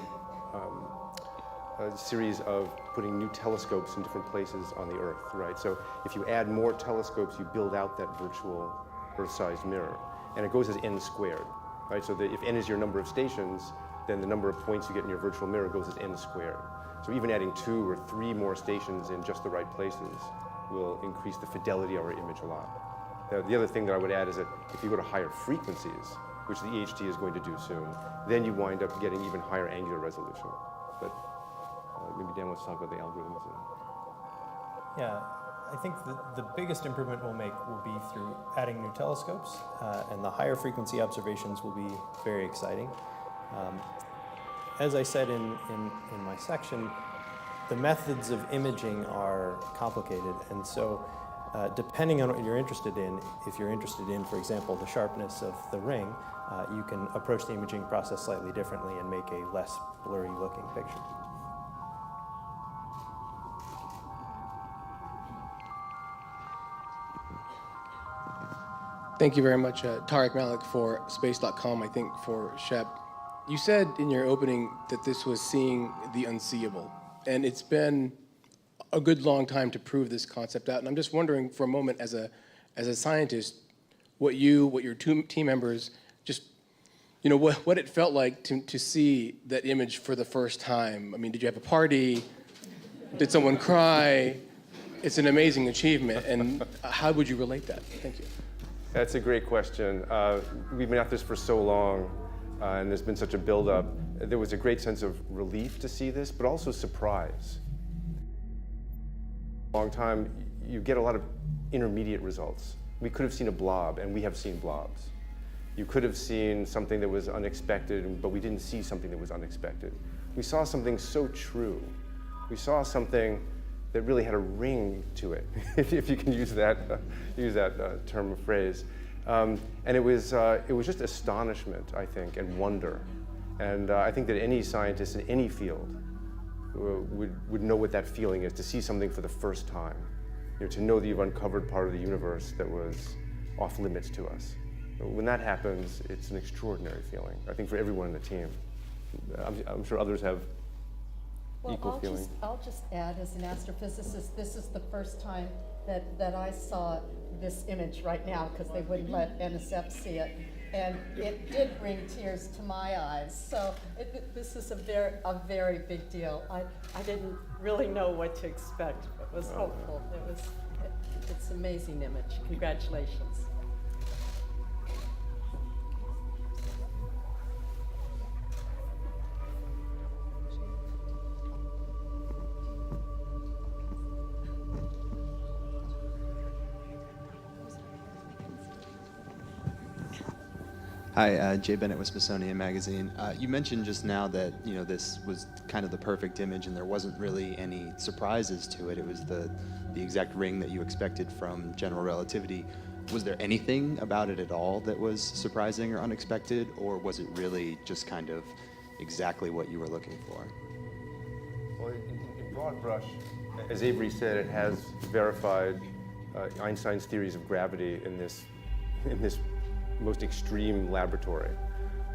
series of putting new telescopes in different places on the Earth, right? So if you add more telescopes, you build out that virtual Earth-sized mirror. And it goes as n squared, right? So that if n is your number of stations, then the number of points you get in your virtual mirror goes as n squared. So even adding 2 or 3 more stations in just the right places will increase the fidelity of our image a lot. The other thing that I would add is that if you go to higher frequencies, which the EHT is going to do soon, then you wind up getting even higher angular resolution. But maybe Dan wants to talk about the algorithms. Yeah, I think the biggest improvement we'll make will be through adding new telescopes, and the higher frequency observations will be very exciting. As I said in my section, the methods of imaging are complicated, and so depending on what you're interested in, if you're interested in, for example, the sharpness of the ring, you can approach the imaging process slightly differently and make a less blurry looking picture. Thank you very much, Tarek Malik for Space.com, I think for Shep. You said in your opening that this was seeing the unseeable, and it's been a good long time to prove this concept out. And I'm just wondering for a moment, as a scientist, what your team members, just what it felt like to see that image for the first time. I mean, did you have a party? Did someone cry? It's an amazing achievement, and how would you relate that? Thank you. That's a great question. We've been at this for so long. And there's been such a buildup. There was a great sense of relief to see this, but also surprise. A long time, you get a lot of intermediate results. We could have seen a blob, and we have seen blobs. You could have seen something that was unexpected, but we didn't see something that was unexpected. We saw something so true. We saw something that really had a ring to it, if you can use that term or phrase. And it was just astonishment, I think, and wonder. And I think that any scientist in any field would know what that feeling is, to see something for the first time. To know that you've uncovered part of the universe that was off limits to us. When that happens, it's an extraordinary feeling, I think, for everyone in the team. I'm sure others have equal feeling. I'll just add, as an astrophysicist, this is the first time that I saw this image right now, because they wouldn't let NSF see it. And it did bring tears to my eyes. So this is a very big deal. I didn't really know what to expect, but was hopeful. It's an amazing image. Congratulations. Hi, Jay Bennett with Smithsonian Magazine. You mentioned just now that this was kind of the perfect image, and there wasn't really any surprises to it. It was the exact ring that you expected from general relativity. Was there anything about it at all that was surprising or unexpected, or was it really just kind of exactly what you were looking for? Well, in broad brush, as Avery said, it has verified Einstein's theories of gravity in this most extreme laboratory.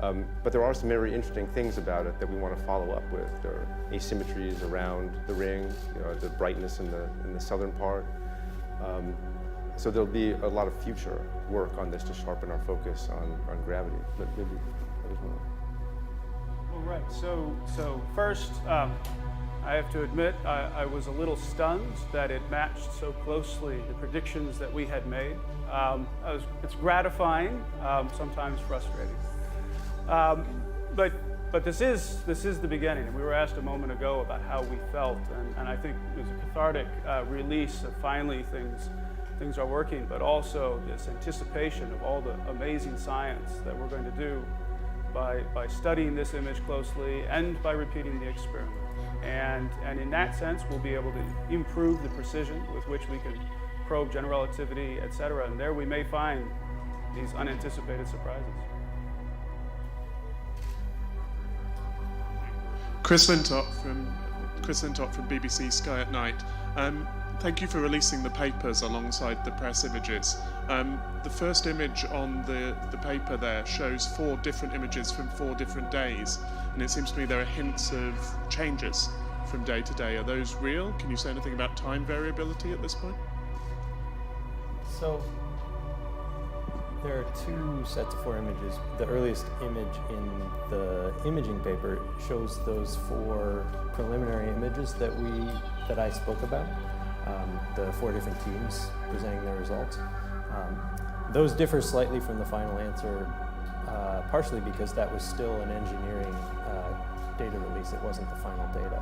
But there are some very interesting things about it that we want to follow up with. There are asymmetries around the ring, the brightness in the southern part. So there'll be a lot of future work on this to sharpen our focus on gravity. But maybe that was one. All right, so first, I have to admit, I was a little stunned that it matched so closely the predictions that we had made. It's gratifying, sometimes frustrating. But this is the beginning. We were asked a moment ago about how we felt, and I think it was a cathartic release of finally things are working, but also this anticipation of all the amazing science that we're going to do by studying this image closely and by repeating the experiment. And in that sense, we'll be able to improve the precision with which we can probe general relativity, et cetera. And there we may find these unanticipated surprises. Chris Lintop from BBC Sky at Night. Thank you for releasing the papers alongside the press images. The first image on the paper there shows 4 different images from 4 different days, and it seems to me there are hints of changes from day to day. Are those real? Can you say anything about time variability at this point? So there are 2 sets of 4 images. The earliest image in the imaging paper shows those 4 preliminary images that I spoke about. The 4 different teams presenting their results. Those differ slightly from the final answer, partially because that was still an engineering data release. It wasn't the final data.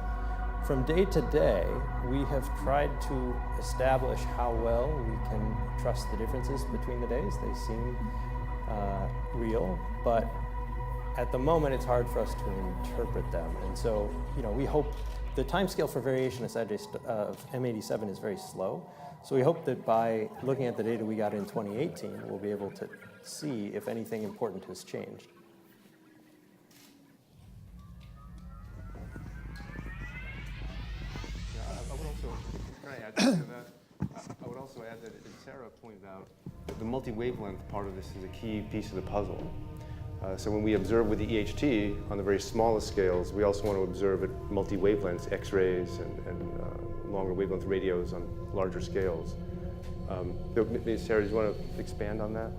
From day to day, we have tried to establish how well we can trust the differences between the days. They seem real, but at the moment it's hard for us to interpret them. And so, we hope the timescale for variation of M87 is very slow. So we hope that by looking at the data we got in 2018, we'll be able to see if anything important has changed. I would also add that, as Sarah pointed out, the multi-wavelength part of this is a key piece of the puzzle. So when we observe with the EHT on the very smallest scales, we also want to observe at multi-wavelengths, X-rays and longer wavelength radios on larger scales. Maybe Sarah, do you want to expand on that?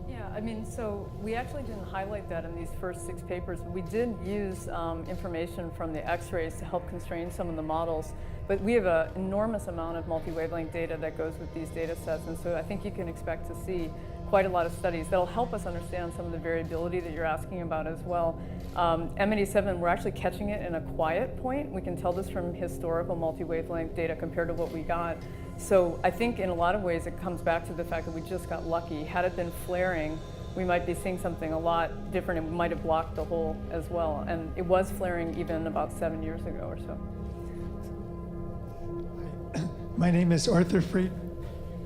Yeah, so we actually didn't highlight that in these first 6 papers. We did use information from the X-rays to help constrain some of the models, but we have an enormous amount of multi-wavelength data that goes with these data sets, and so I think you can expect to see quite a lot of studies that'll help us understand some of the variability that you're asking about as well. M87, we're actually catching it in a quiet point. We can tell this from historical multi-wavelength data compared to what we got. So I think in a lot of ways it comes back to the fact that we just got lucky. Had it been flaring, we might be seeing something a lot different and might have blocked the hole as well. And it was flaring even about 7 years ago or so. My name is Arthur Fried,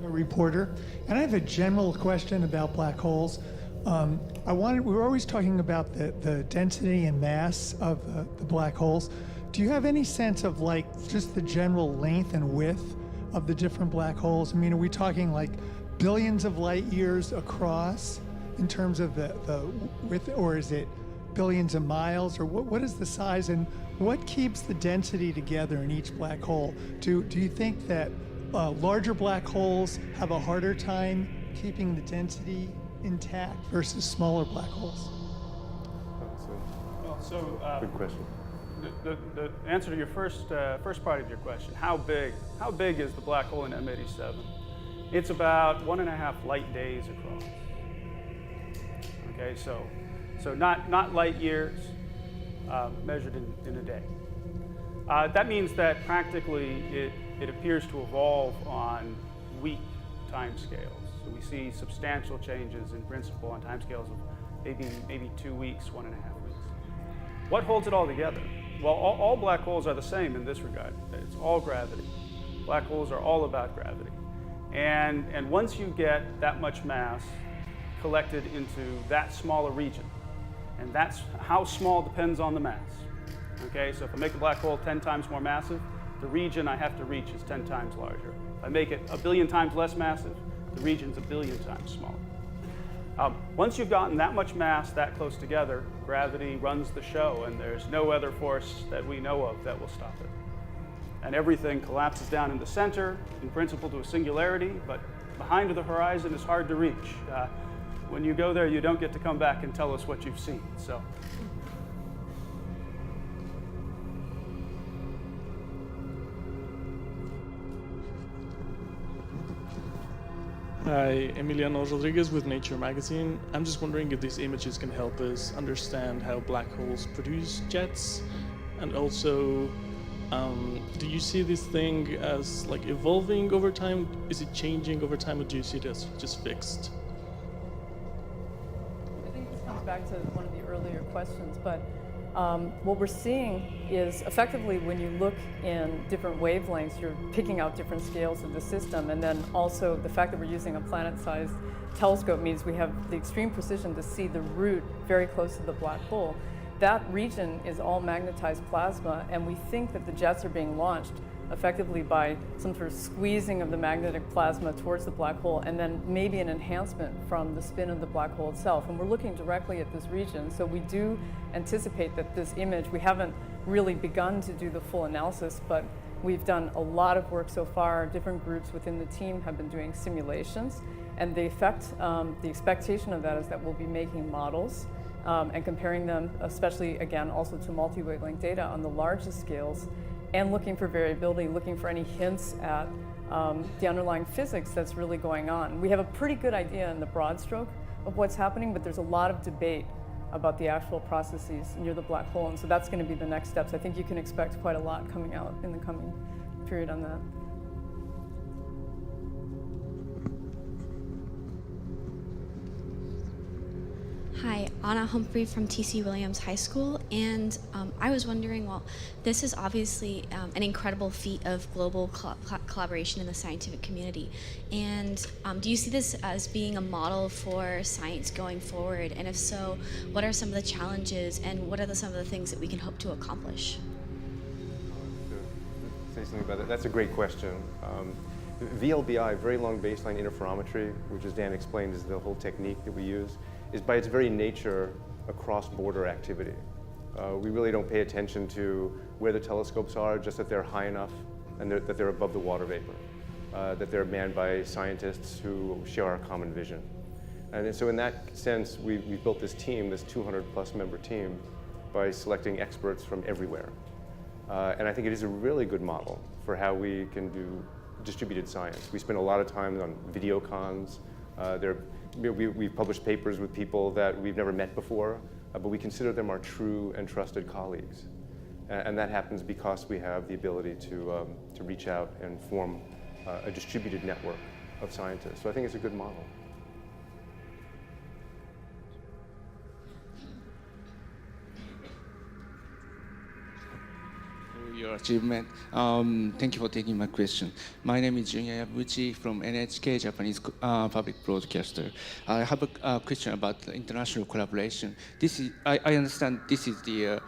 a reporter, and I have a general question about black holes. We were always talking about the density and mass of the black holes. Do you have any sense of just the general length and width of the different black holes? Are we talking billions of light years across in terms of the width, or is it billions of miles, or what is the size, and what keeps the density together in each black hole? Do you think that larger black holes have a harder time keeping the density intact versus smaller black holes? Good question. The answer to your first part of your question, how big is the black hole in M87? It's about 1.5 light days across. Okay, so not light years measured in a day. That means that practically it appears to evolve on week timescales. So we see substantial changes in principle on timescales of maybe 2 weeks, 1.5 weeks. What holds it all together? Well, all black holes are the same in this regard. It's all gravity. Black holes are all about gravity. And once you get that much mass collected into that small a region, and that's how small depends on the mass. Okay, so if I make a black hole 10 times more massive, the region I have to reach is 10 times larger. If I make it 1 billion times less massive, the region's 1 billion times smaller. Once you've gotten that much mass that close together, gravity runs the show, and there's no other force that we know of that will stop it. And everything collapses down in the center, in principle to a singularity, but behind the horizon is hard to reach. When you go there, you don't get to come back and tell us what you've seen. So. Hi, Emiliano Rodriguez with Nature Magazine. I'm just wondering if these images can help us understand how black holes produce jets, and also, do you see this thing as like evolving over time? Is it changing over time, or do you see it as just fixed? I think this comes back to one of the earlier questions, but what we're seeing is effectively when you look in different wavelengths, you're picking out different scales of the system, and then also the fact that we're using a planet-sized telescope means we have the extreme precision to see the root very close to the black hole. That region is all magnetized plasma, and we think that the jets are being launched effectively by some sort of squeezing of the magnetic plasma towards the black hole, and then maybe an enhancement from the spin of the black hole itself. And we're looking directly at this region, so we do anticipate that this image, we haven't really begun to do the full analysis, but we've done a lot of work so far. Different groups within the team have been doing simulations, and the expectation of that is that we'll be making models and comparing them, especially again also to multi-wavelength data on the largest scales, and looking for variability, looking for any hints at the underlying physics that's really going on. We have a pretty good idea in the broad stroke of what's happening, but there's a lot of debate about the actual processes near the black hole, and so that's going to be the next steps. I think you can expect quite a lot coming out in the coming period on that. Hi, Anna Humphrey from T.C. Williams High School, and I was wondering, well, this is obviously an incredible feat of global collaboration in the scientific community, and do you see this as being a model for science going forward, and if so, what are some of the challenges, and what are some of the things that we can hope to accomplish? Say something about that. That's a great question. VLBI, very long baseline interferometry, which as Dan explained is the whole technique that we use, is by its very nature a cross-border activity. We really don't pay attention to where the telescopes are, just that they're high enough and that they're above the water vapor, that they're manned by scientists who share our common vision. And so in that sense, we built this team, this 200-plus member team, by selecting experts from everywhere. And I think it is a really good model for how we can do distributed science. We spend a lot of time on video cons. We've published papers with people that we've never met before, but we consider them our true and trusted colleagues. And that happens because we have the ability to reach out and form a distributed network of scientists. So I think it's a good model. Your achievement. Thank you for taking my question. My name is Junya Yabuchi from NHK Japanese Public Broadcaster. I have a question about the international collaboration. I understand this is the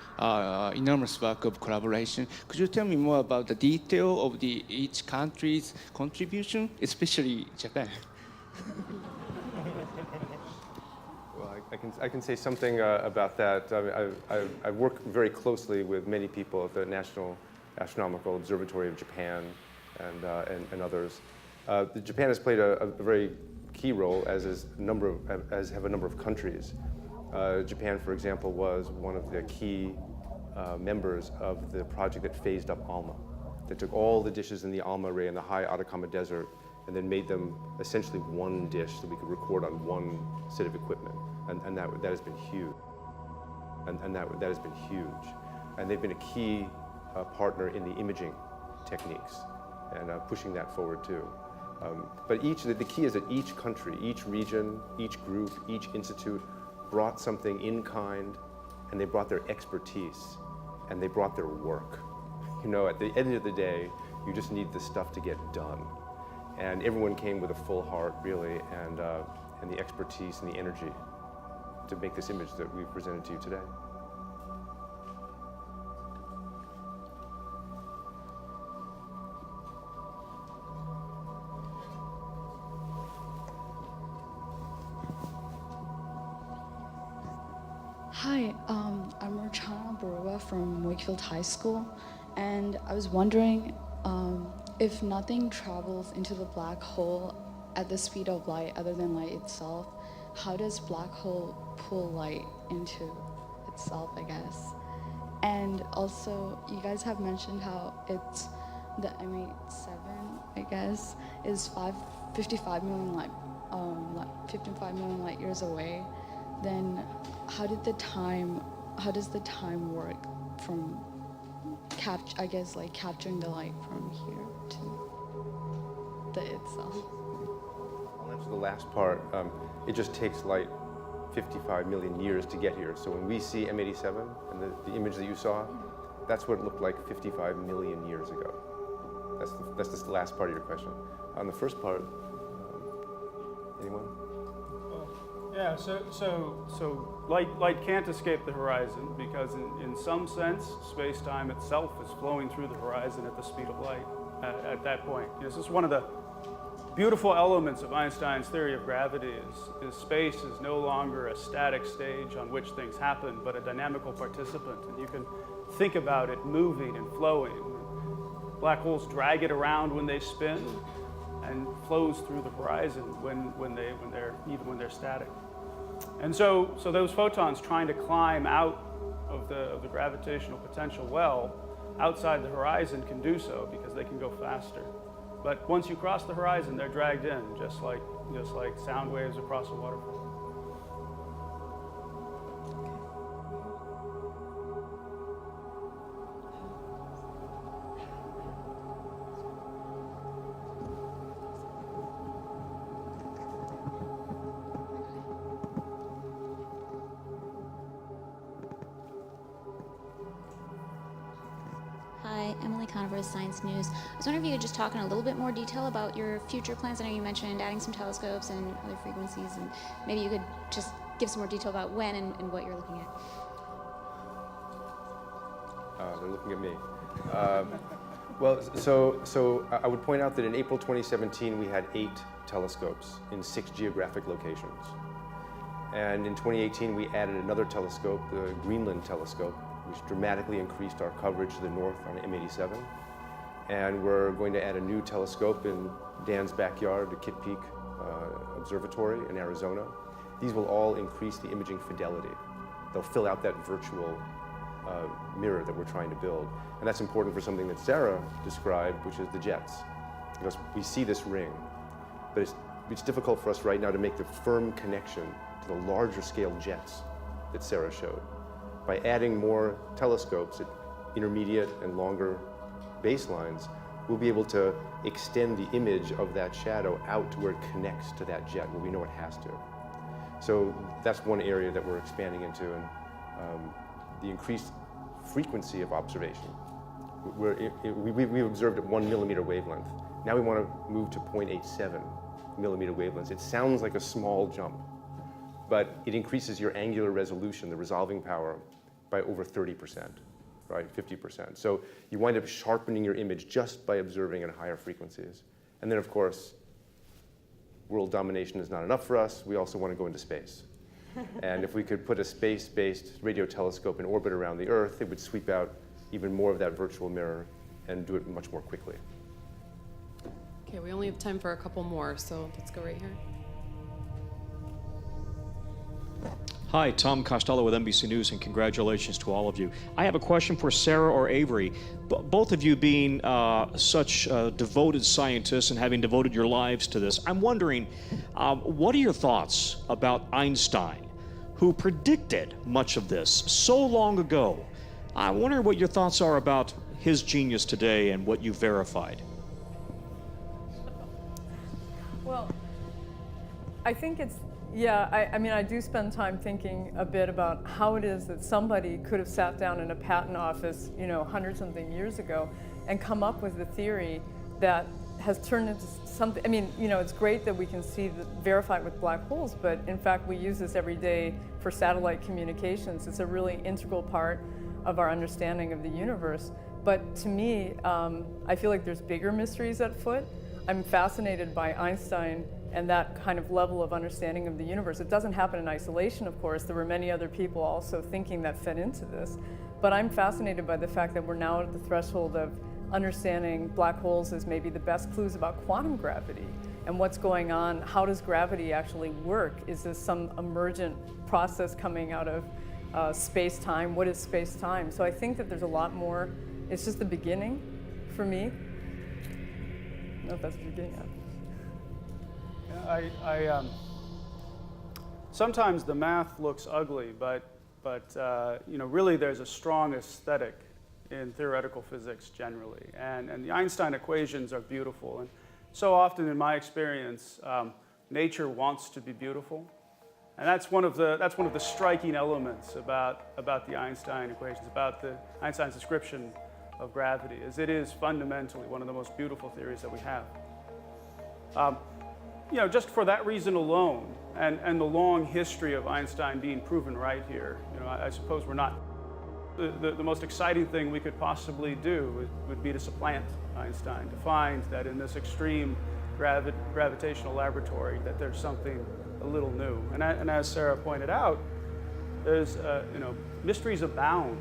enormous work of collaboration. Could you tell me more about the detail of each country's contribution, especially Japan? Well, I can say something about that. I've worked very closely with many people at the National Astronomical Observatory of Japan and others. Japan has played a very key role, as have a number of countries. Japan, for example, was one of the key members of the project that phased up ALMA. That took all the dishes in the ALMA array in the high Atacama Desert and then made them essentially one dish so we could record on one set of equipment. And that has been huge. And that has been huge. And they've been a key partner in the imaging techniques and pushing that forward too. But the key is that each country, each region, each group, each institute brought something in kind, and they brought their expertise, and they brought their work. You know, at the end of the day, you just need the stuff to get done. And everyone came with a full heart, really, and the expertise and the energy to make this image that we've presented to you today. Hi, I'm Rochana Baruba from Wakefield High School, and I was wondering if nothing travels into the black hole at the speed of light other than light itself, how does black hole pull light into itself, I guess? And also, you guys have mentioned how it's the M87, I guess, is 55 million light years away. Then how does the time work from capturing the light from here to the itself? I'll answer the last part. It just takes light 55 million years to get here. So when we see M87 and the image that you saw, that's what it looked like 55 million years ago. That's the last part of your question. On the first part, anyone? Yeah, so light can't escape the horizon because in some sense, space-time itself is flowing through the horizon at the speed of light at that point. This is one of the beautiful elements of Einstein's theory of gravity is space is no longer a static stage on which things happen, but a dynamical participant. And you can think about it moving and flowing. Black holes drag it around when they spin and flows through the horizon when they're static. And so those photons trying to climb out of the gravitational potential well outside the horizon can do so because they can go faster. But once you cross the horizon, they're dragged in, just like sound waves across a waterfall. Hi, Emily Conover, Science News. I was wondering if you could just talk in a little bit more detail about your future plans. I know you mentioned adding some telescopes and other frequencies, and maybe you could just give some more detail about when and what you're looking at. They're looking at me. Well, so I would point out that in April 2017, we had 8 telescopes in 6 geographic locations. And in 2018, we added another telescope, the Greenland telescope, which dramatically increased our coverage to the north on M87. And we're going to add a new telescope in Dan's backyard, the Kitt Peak Observatory in Arizona. These will all increase the imaging fidelity. They'll fill out that virtual mirror that we're trying to build. And that's important for something that Sarah described, which is the jets. Because we see this ring, but it's difficult for us right now to make the firm connection to the larger scale jets that Sarah showed. By adding more telescopes at intermediate and longer baselines, we'll be able to extend the image of that shadow out to where it connects to that jet, where we know it has to. So that's one area that we're expanding into, and the increased frequency of observation. We observed at 1 millimeter wavelength. Now we want to move to 0.87 millimeter wavelengths. It sounds like a small jump, but it increases your angular resolution, the resolving power, by over 30%, right, 50%. So you wind up sharpening your image just by observing at higher frequencies. And then, of course, world domination is not enough for us. We also want to go into space. And if we could put a space-based radio telescope in orbit around the Earth, it would sweep out even more of that virtual mirror and do it much more quickly. Okay, we only have time for a couple more, so let's go right here. Hi, Tom Costello with NBC News, and congratulations to all of you. I have a question for Sarah or Avery. Both of you being such devoted scientists and having devoted your lives to this, I'm wondering, what are your thoughts about Einstein, who predicted much of this so long ago? I wonder what your thoughts are about his genius today and what you verified. Well, I think it's, yeah, I mean, I do spend time thinking a bit about how it is that somebody could have sat down in a patent office, 100-something years ago and come up with a theory that has turned into something. I mean, it's great that we can verify it with black holes, but in fact, we use this every day for satellite communications. It's a really integral part of our understanding of the universe. But to me, I feel like there's bigger mysteries at foot. I'm fascinated by Einstein and that kind of level of understanding of the universe. It doesn't happen in isolation, of course. There were many other people also thinking that fed into this. But I'm fascinated by the fact that we're now at the threshold of understanding black holes as maybe the best clues about quantum gravity and what's going on. How does gravity actually work? Is this some emergent process coming out of space-time? What is space-time? So I think that there's a lot more. It's just the beginning for me. I don't know if that's what you're getting at. Sometimes the math looks ugly, but really there's a strong aesthetic in theoretical physics generally, and the Einstein equations are beautiful. And so often, in my experience, nature wants to be beautiful, and that's one of the striking elements about the Einstein equations, about Einstein's description of gravity, is it is fundamentally one of the most beautiful theories that we have. Just for that reason alone, and the long history of Einstein being proven right here, I suppose we're not, the most exciting thing we could possibly do would be to supplant Einstein, to find that in this extreme gravitational laboratory that there's something a little new. And as Sarah pointed out, there's, mysteries abound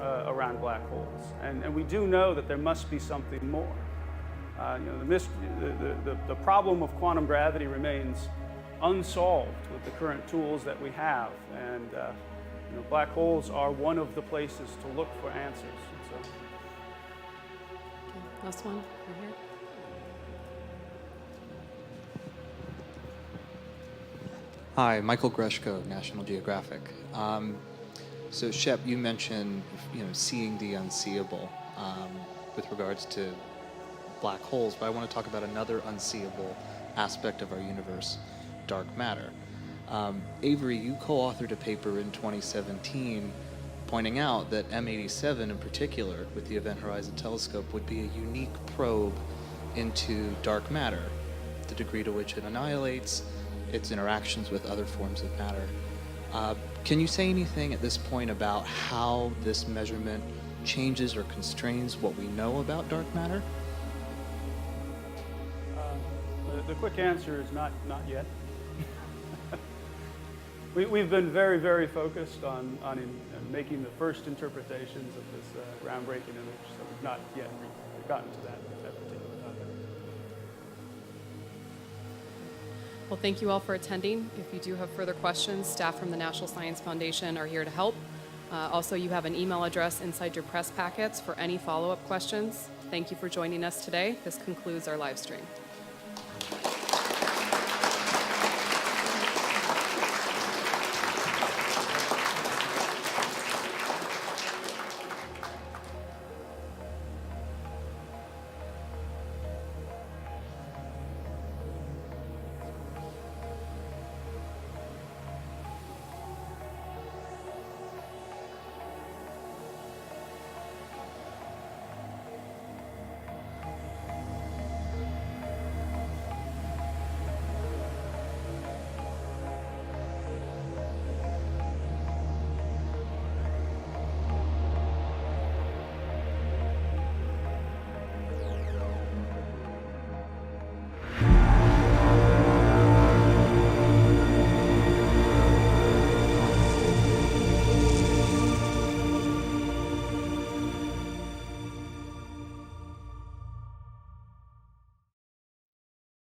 around black holes. And we do know that there must be something more. The problem of quantum gravity remains unsolved with the current tools that we have, and black holes are one of the places to look for answers. And so. Okay, last one, right here. Hi, Michael Greshko, National Geographic. So Shep, you mentioned seeing the unseeable with regards to black holes, but I want to talk about another unseeable aspect of our universe, dark matter. Avery, you co-authored a paper in 2017 pointing out that M87 in particular, with the Event Horizon Telescope, would be a unique probe into dark matter, the degree to which it annihilates, its interactions with other forms of matter. Can you say anything at this point about how this measurement changes or constrains what we know about dark matter? The quick answer is not yet. We've been very, very focused on making the first interpretations of this groundbreaking image, so we've not yet gotten to that particular topic. Well, thank you all for attending. If you do have further questions, staff from the National Science Foundation are here to help. Also, you have an email address inside your press packets for any follow-up questions. Thank you for joining us today. This concludes our live stream.